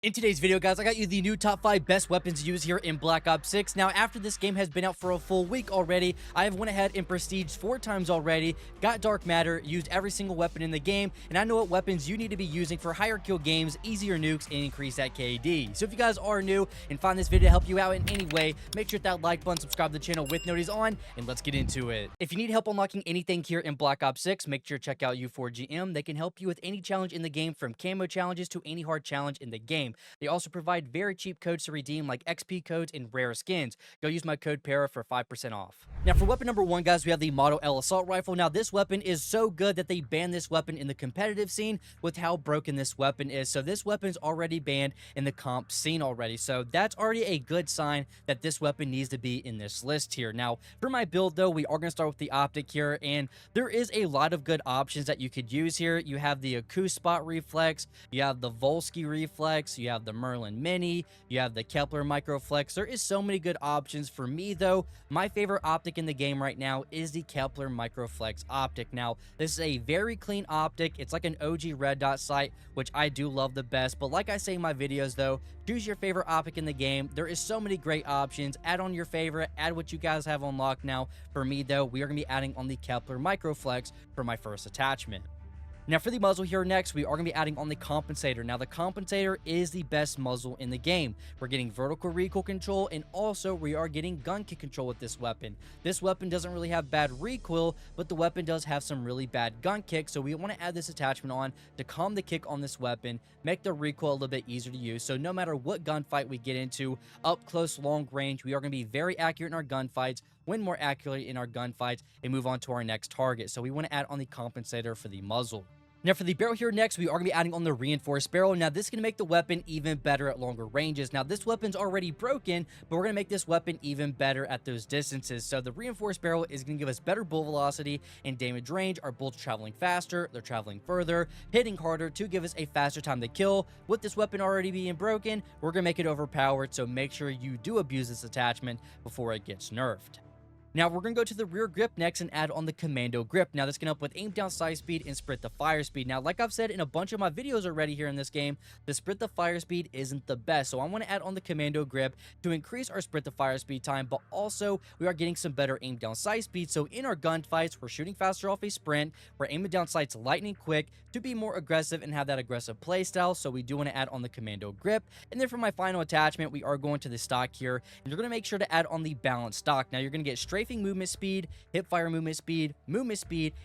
In today's video, guys, I got you the new top 5 best weapons to use here in Black Ops 6. Now, after this game has been out for a full week already, I have went ahead and prestiged 4 times already, got Dark Matter, used every single weapon in the game, and I know what weapons you need to be using for higher kill games, easier nukes, and increase that KD. So if you guys are new and find this video to help you out in any way, make sure to hit that like button, subscribe to the channel with notifications on, and let's get into it. If you need help unlocking anything here in Black Ops 6, make sure to check out U4GM. They can help you with any challenge in the game, from camo challenges to any hard challenge in the game. They also provide very cheap codes to redeem, like XP codes and rare skins. Go use my code PARA for 5% off. Now, for weapon number 1, guys, we have the Model L Assault Rifle. Now, this weapon is so good that they banned this weapon in the competitive scene with how broken this weapon is. So this weapon's already banned in the comp scene already. So that's already a good sign that this weapon needs to be in this list here. Now, for my build, though, we are going to start with the optic here, and there is a lot of good options that you could use here. You have the Aku Spot Reflex, you have the Volsky Reflex, you have the Merlin Mini, you have the Kepler Microflex. There is so many good options. For me, though, my favorite optic in the game right now is the Kepler Microflex optic. Now, this is a very clean optic. It's like an OG red dot sight, which I do love the best. But like I say in my videos, though, choose your favorite optic in the game. There is so many great options. Add on your favorite, add what you guys have unlocked. Now, for me, though, we are going to be adding on the Kepler Microflex for my first attachment. Now, for the muzzle here next, we are going to be adding on the compensator. Now, the compensator is the best muzzle in the game. We're getting vertical recoil control, and also we are getting gun kick control with this weapon. This weapon doesn't really have bad recoil, but the weapon does have some really bad gun kick, so we want to add this attachment on to calm the kick on this weapon, make the recoil a little bit easier to use. So no matter what gunfight we get into, up close, long range, we are going to be very accurate in our gunfights, win more accurately in our gunfights, and move on to our next target. So we want to add on the compensator for the muzzle. Now, for the barrel here next, we are going to be adding on the reinforced barrel. Now, this is going to make the weapon even better at longer ranges. Now, this weapon's already broken, but we're going to make this weapon even better at those distances. So the reinforced barrel is going to give us better bullet velocity and damage range. Our bullets are traveling faster, they're traveling further, hitting harder to give us a faster time to kill. With this weapon already being broken, we're going to make it overpowered, so make sure you do abuse this attachment before it gets nerfed. Now, we're going to go to the rear grip next and add on the commando grip. Now, this can help with aim down sight speed and sprint to fire speed. Now, like I've said in a bunch of my videos already here in this game, the sprint to fire speed isn't the best. So I want to add on the commando grip to increase our sprint to fire speed time, but also we are getting some better aim down sight speed. So in our gunfights, we're shooting faster off a sprint. We're aiming down sights lightning quick to be more aggressive and have that aggressive play style. So we do want to add on the commando grip. And then for my final attachment, we are going to the stock here, and you're going to make sure to add on the balanced stock. Now, you're going to get strafing movement speed, hip fire movement speed,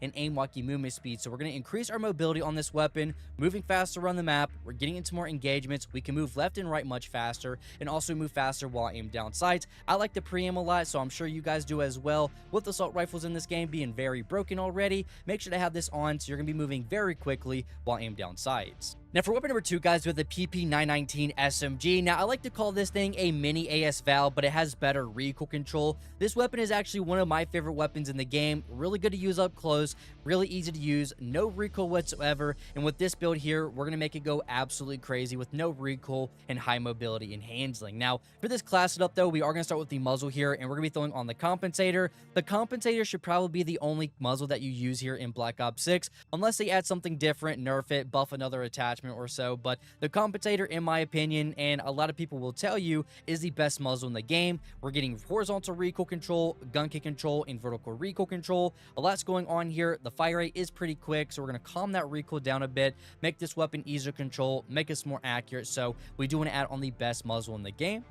and aim walkie movement speed. So we're going to increase our mobility on this weapon, moving faster around the map. We're getting into more engagements. We can move left and right much faster, and also move faster while aim down sights. I like the pre-aim a lot, so I'm sure you guys do as well. With assault rifles in this game being very broken already, make sure to have this on, so you're going to be moving very quickly while aim down sights. Now, for weapon number 2, guys, we have the PP919 SMG. Now, I like to call this thing a mini AS Val, but it has better recoil control. This weapon is actually one of my favorite weapons in the game. Really good to use up close, really easy to use, no recoil whatsoever. And with this build here, we're going to make it go absolutely crazy with no recoil and high mobility and handling. Now, for this class setup, though, we are going to start with the muzzle here, and we're going to be throwing on the compensator. The compensator should probably be the only muzzle that you use here in Black Ops 6, unless they add something different, nerf it, buff another attachment or so. But the compensator, in my opinion, and a lot of people will tell you, is the best muzzle in the game. We're getting horizontal recoil control, gun kick control, and vertical recoil control. A lot's going on here. The fire rate is pretty quick, so we're going to calm that recoil down a bit, make this weapon easier to control, make us more accurate. So we do want to add on the best muzzle in the game.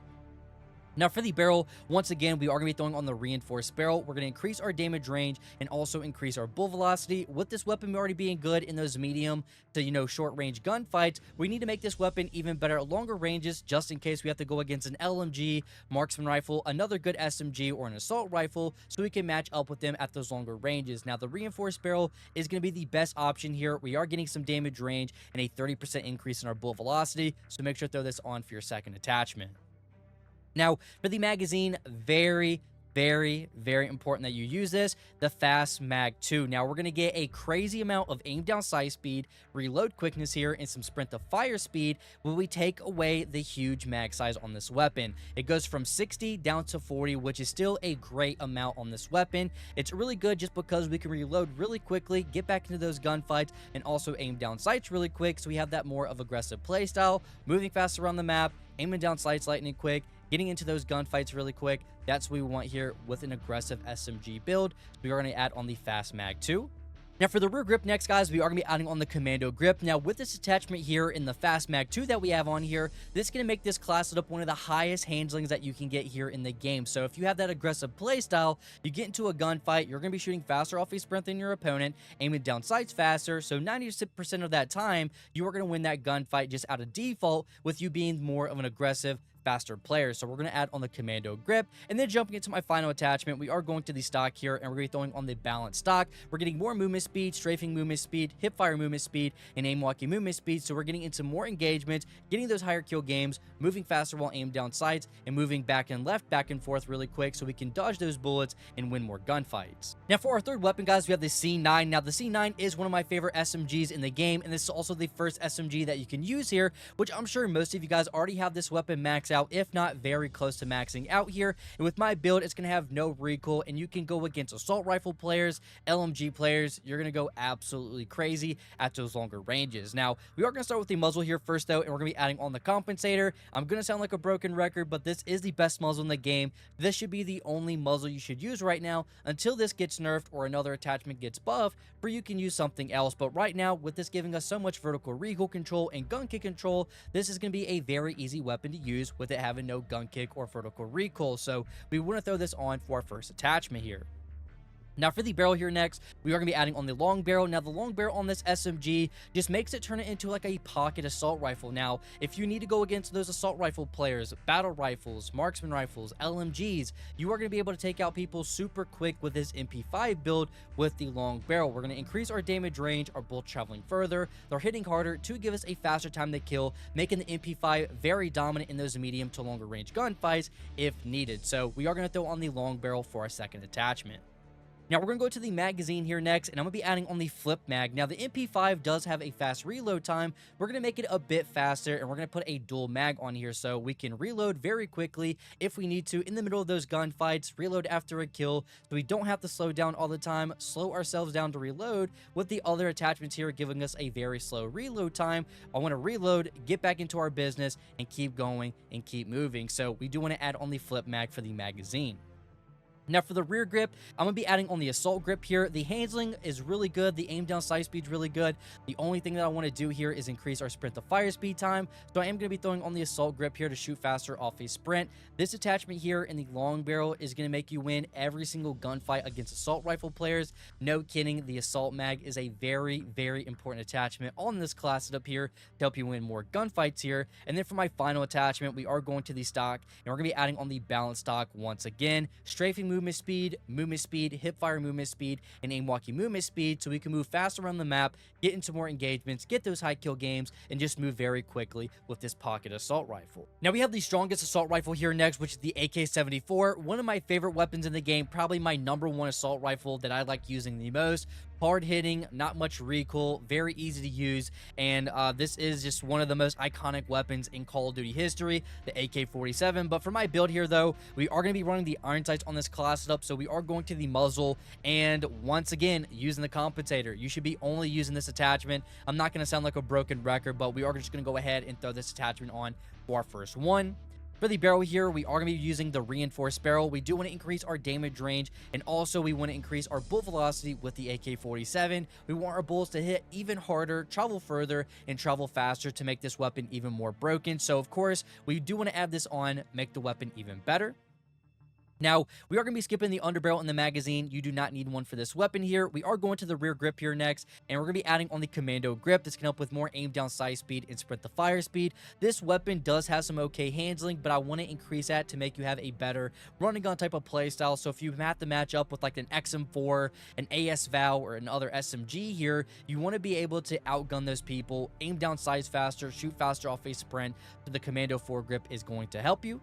Now, for the barrel, once again, we are going to be throwing on the reinforced barrel. We're going to increase our damage range and also increase our bullet velocity. With this weapon already being good in those medium to, short range gunfights, we need to make this weapon even better at longer ranges, just in case we have to go against an LMG, marksman rifle, another good SMG, or an assault rifle, so we can match up with them at those longer ranges. Now, the reinforced barrel is going to be the best option here. We are getting some damage range and a 30% increase in our bullet velocity, so make sure to throw this on for your second attachment. Now, for the magazine, very very, very important that you use this, the Fast Mag 2. Now, we're going to get a crazy amount of aim down sight speed, reload quickness here, and some sprint to fire speed when we take away the huge mag size on this weapon. It goes from 60 down to 40, which is still a great amount on this weapon. It's really good just because we can reload really quickly, get back into those gunfights, and also aim down sights really quick, so we have that more of aggressive playstyle, moving fast around the map, aiming down sights lightning quick, getting into those gunfights really quick. That's what we want here with an aggressive SMG build. We are going to add on the Fast Mag 2. Now, for the rear grip next, guys, we are going to be adding on the Commando grip. Now, with this attachment here in the Fast Mag 2 that we have on here, this is going to make this class up one of the highest handlings that you can get here in the game. So if you have that aggressive playstyle, you get into a gunfight, you're going to be shooting faster off a sprint than your opponent, aiming down sights faster. So 90% of that time, you are going to win that gunfight just out of default with you being more of an aggressive, faster player. So we're going to add on the Commando grip, and then jumping into my final attachment, we are going to the stock here, and we're going to be throwing on the balanced stock. We're getting more movement speed, strafing movement speed, hip fire movement speed, and aim walking movement speed. So we're getting into more engagement, getting those higher kill games, moving faster while aim down sights, and moving back and left, back and forth really quick so we can dodge those bullets and win more gunfights. Now, for our third weapon, guys, we have the C9. Now, the C9 is one of my favorite SMGs in the game, and this is also the first SMG that you can use here, which I'm sure most of you guys already have this weapon maxed out, if not very close to maxing out here. And with my build, it's going to have no recoil, and you can go against assault rifle players, LMG players. You're going to go absolutely crazy at those longer ranges. Now, we are going to start with the muzzle here first, though, and we're going to be adding on the compensator. I'm going to sound like a broken record, but this is the best muzzle in the game. This should be the only muzzle you should use right now until this gets nerfed or another attachment gets buffed, where you can use something else. But right now, with this giving us so much vertical recoil control and gun kick control, this is going to be a very easy weapon to use with it having no gun kick or vertical recoil. So we want to throw this on for our first attachment here. Now, for the barrel here next, we are going to be adding on the long barrel. Now, the long barrel on this SMG just makes it turn it into like a pocket assault rifle. Now, if you need to go against those assault rifle players, battle rifles, marksman rifles, LMGs, you are going to be able to take out people super quick with this MP5 build with the long barrel. We're going to increase our damage range, our bullets traveling further, they're hitting harder to give us a faster time to kill, making the MP5 very dominant in those medium to longer range gunfights if needed. So we are going to throw on the long barrel for our second attachment. Now, we're going to go to the magazine here next, and I'm going to be adding on the flip mag. Now, the MP5 does have a fast reload time. We're going to make it a bit faster, and we're going to put a dual mag on here so we can reload very quickly if we need to in the middle of those gunfights, reload after a kill, so we don't have to slow down all the time, slow ourselves down to reload, with the other attachments here giving us a very slow reload time. I want to reload, get back into our business, and keep going and keep moving. So we do want to add on the flip mag for the magazine. Now, for the rear grip, I'm going to be adding on the assault grip here. The handling is really good. The aim down sight speed is really good. The only thing that I want to do here is increase our sprint to fire speed time. So I am going to be throwing on the assault grip here to shoot faster off a sprint. This attachment here in the long barrel is going to make you win every single gunfight against assault rifle players. No kidding. The assault mag is a very, very important attachment on this class setup here to help you win more gunfights here. And then for my final attachment, we are going to the stock, and we're going to be adding on the balance stock once again. Strafing movement speed, hip fire movement speed, and aim walking movement speed, so we can move fast around the map, get into more engagements, get those high kill games, and just move very quickly with this pocket assault rifle. Now, we have the strongest assault rifle here next, which is the AK-74, one of my favorite weapons in the game, probably my #1 assault rifle that I like using the most. Hard hitting, not much recoil, very easy to use, and this is just one of the most iconic weapons in Call of Duty history, the AK-47. But for my build here, though, we are going to be running the iron sights on this class setup, so we are going to the muzzle, and once again, using the compensator. You should be only using this attachment. I'm not going to sound like a broken record, but we are just going to go ahead and throw this attachment on for our first one. For the barrel here, we are going to be using the reinforced barrel. We do want to increase our damage range, and also we want to increase our bullet velocity with the AK-47. We want our bullets to hit even harder, travel further, and travel faster to make this weapon even more broken. So, of course, we do want to add this on, make the weapon even better. Now, we are going to be skipping the underbarrel in the magazine. You do not need one for this weapon here. We are going to the rear grip here next, and we're going to be adding on the commando grip. This can help with more aim down sight speed and sprint the fire speed. This weapon does have some okay handling, but I want to increase that to make you have a better running gun type of playstyle. So if you have to match up with like an XM4, an AS-VAL, or another SMG here, you want to be able to outgun those people, aim down sights faster, shoot faster off a sprint. So the commando foregrip is going to help you.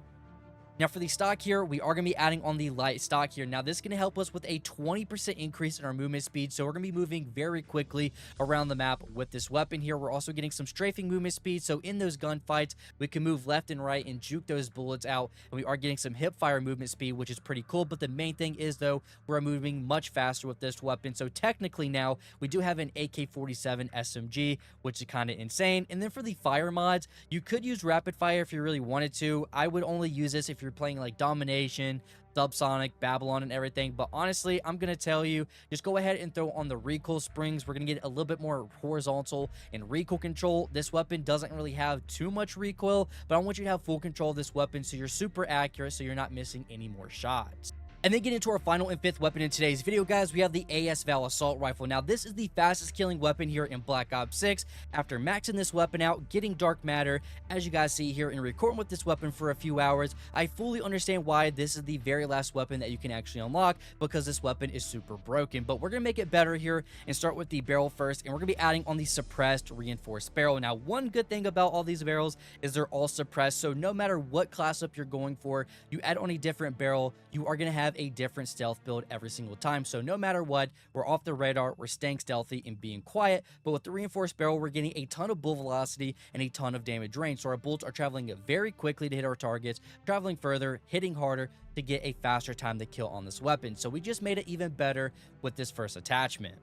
Now for the stock here, we are going to be adding on the light stock here. Now this is going to help us with a 20% increase in our movement speed. So we're going to be moving very quickly around the map with this weapon here. We're also getting some strafing movement speed. So in those gunfights, we can move left and right and juke those bullets out. And we are getting some hip fire movement speed, which is pretty cool. But the main thing is though, we're moving much faster with this weapon. So technically now we do have an AK-47 SMG, which is kind of insane. And then for the fire mods, you could use rapid fire if you really wanted to. I would only use this if you're playing like Domination, Subsonic, Babylon, and everything. But honestly, I'm going to tell you, just go ahead and throw on the recoil springs. We're going to get a little bit more horizontal and recoil control. This weapon doesn't really have too much recoil, but I want you to have full control of this weapon so you're super accurate, so you're not missing any more shots. And then get into our final and fifth weapon in today's video, guys. We have the AS Val Assault Rifle. Now, this is the fastest killing weapon here in Black Ops 6. After maxing this weapon out, getting dark matter, as you guys see here, and recording with this weapon for a few hours, I fully understand why this is the very last weapon that you can actually unlock, because this weapon is super broken. But we're going to make it better here and start with the barrel first, and we're going to be adding on the suppressed reinforced barrel. Now, one good thing about all these barrels is they're all suppressed, so no matter what class up you're going for, you add on a different barrel, you are going to have a different stealth build every single time. So no matter what, we're off the radar, we're staying stealthy and being quiet. But with the reinforced barrel, we're getting a ton of bullet velocity and a ton of damage range. So our bullets are traveling very quickly to hit our targets, traveling further, hitting harder to get a faster time to kill on this weapon. So we just made it even better with this first attachment.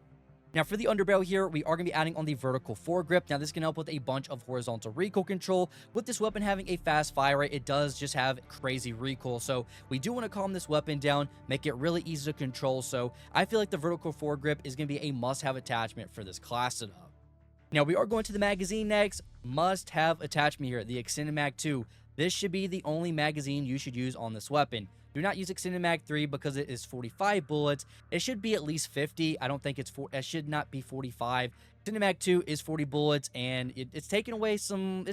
Now for the underbarrel here, we are going to be adding on the vertical foregrip. Now this can help with a bunch of horizontal recoil control. With this weapon having a fast fire rate, it does just have crazy recoil. So we do want to calm this weapon down, make it really easy to control. So I feel like the vertical foregrip is going to be a must-have attachment for this class setup. Now we are going to the magazine next. Must-have attachment here, the Extended Mag 2. This should be the only magazine you should use on this weapon. Do not use Extended Mag 3 because it is 45 bullets. It should be at least 50. I don't think it should not be 45. Extended Mag 2 is 40 bullets, and it's taking away some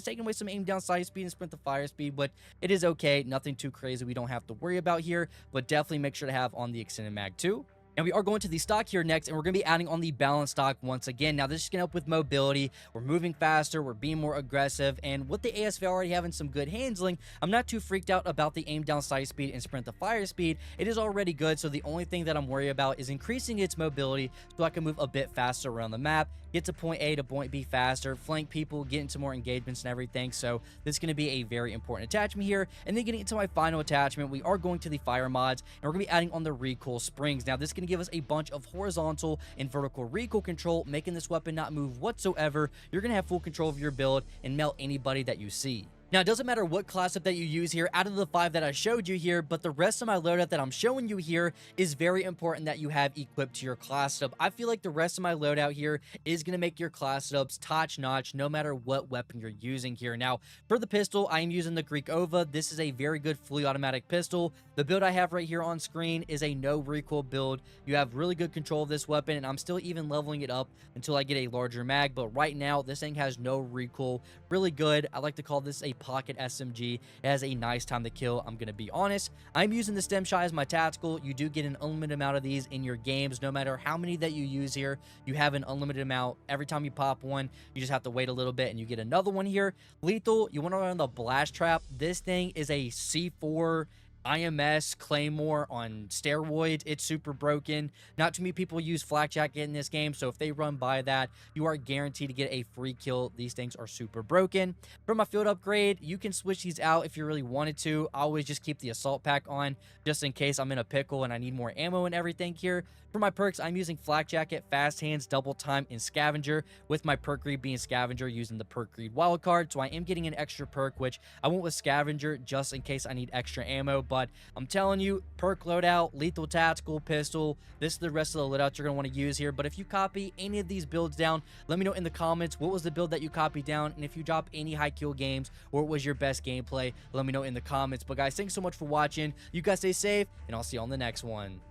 aim down sight speed and sprint to fire speed, but it is okay. Nothing too crazy we don't have to worry about here, but definitely make sure to have on the Extended Mag 2. And we are going to the stock here next, and we're going to be adding on the balance stock once again. Now, this is going to help with mobility. We're moving faster. We're being more aggressive. And with the ASV already having some good handling, I'm not too freaked out about the aim down sight speed and sprint to fire speed. It is already good, so the only thing that I'm worried about is increasing its mobility so I can move a bit faster around the map, get to point A to point B faster, flank people, get into more engagements and everything. So this is going to be a very important attachment here. And then getting into my final attachment, we are going to the fire mods, and we're going to be adding on the recoil springs. Now, this is going to give us a bunch of horizontal and vertical recoil control, making this weapon not move whatsoever. You're going to have full control of your build and melt anybody that you see. Now, it doesn't matter what class up that you use here out of the 5 that I showed you here, but the rest of my loadout that I'm showing you here is very important that you have equipped to your class setup. I feel like the rest of my loadout here is going to make your class setups top-notch no matter what weapon you're using here. Now, for the pistol, I am using the Greek Ova. This is a very good fully automatic pistol. The build I have right here on screen is a no recoil build. You have really good control of this weapon, and I'm still even leveling it up until I get a larger mag, but right now, this thing has no recoil. Really good. I like to call this a pocket SMG. It has a nice time to kill. I'm going to be honest. I'm using the stem shot as my tactical. You do get an unlimited amount of these in your games. No matter how many that you use here, you have an unlimited amount. Every time you pop one, you just have to wait a little bit and you get another one here. Lethal, you want to run the blast trap. This thing is a C4 IMS Claymore on steroids. It's super broken. Not too many people use flak jacket in this game, so if they run by that, you are guaranteed to get a free kill. These things are super broken. For my field upgrade, you can switch these out if you really wanted to. I always just keep the assault pack on just in case I'm in a pickle and I need more ammo and everything here. For my perks, I'm using flak jacket, fast hands, double time, and scavenger, with my perk greed being scavenger using the perk greed wildcard. So I am getting an extra perk, which I went with scavenger just in case I need extra ammo. But I'm telling you, perk loadout, lethal tactical, pistol, this is the rest of the loadouts you're going to want to use here. But if you copy any of these builds down, let me know in the comments what was the build that you copied down. And if you drop any high kill games or what was your best gameplay, let me know in the comments. But guys, thanks so much for watching. You guys stay safe, and I'll see you on the next one.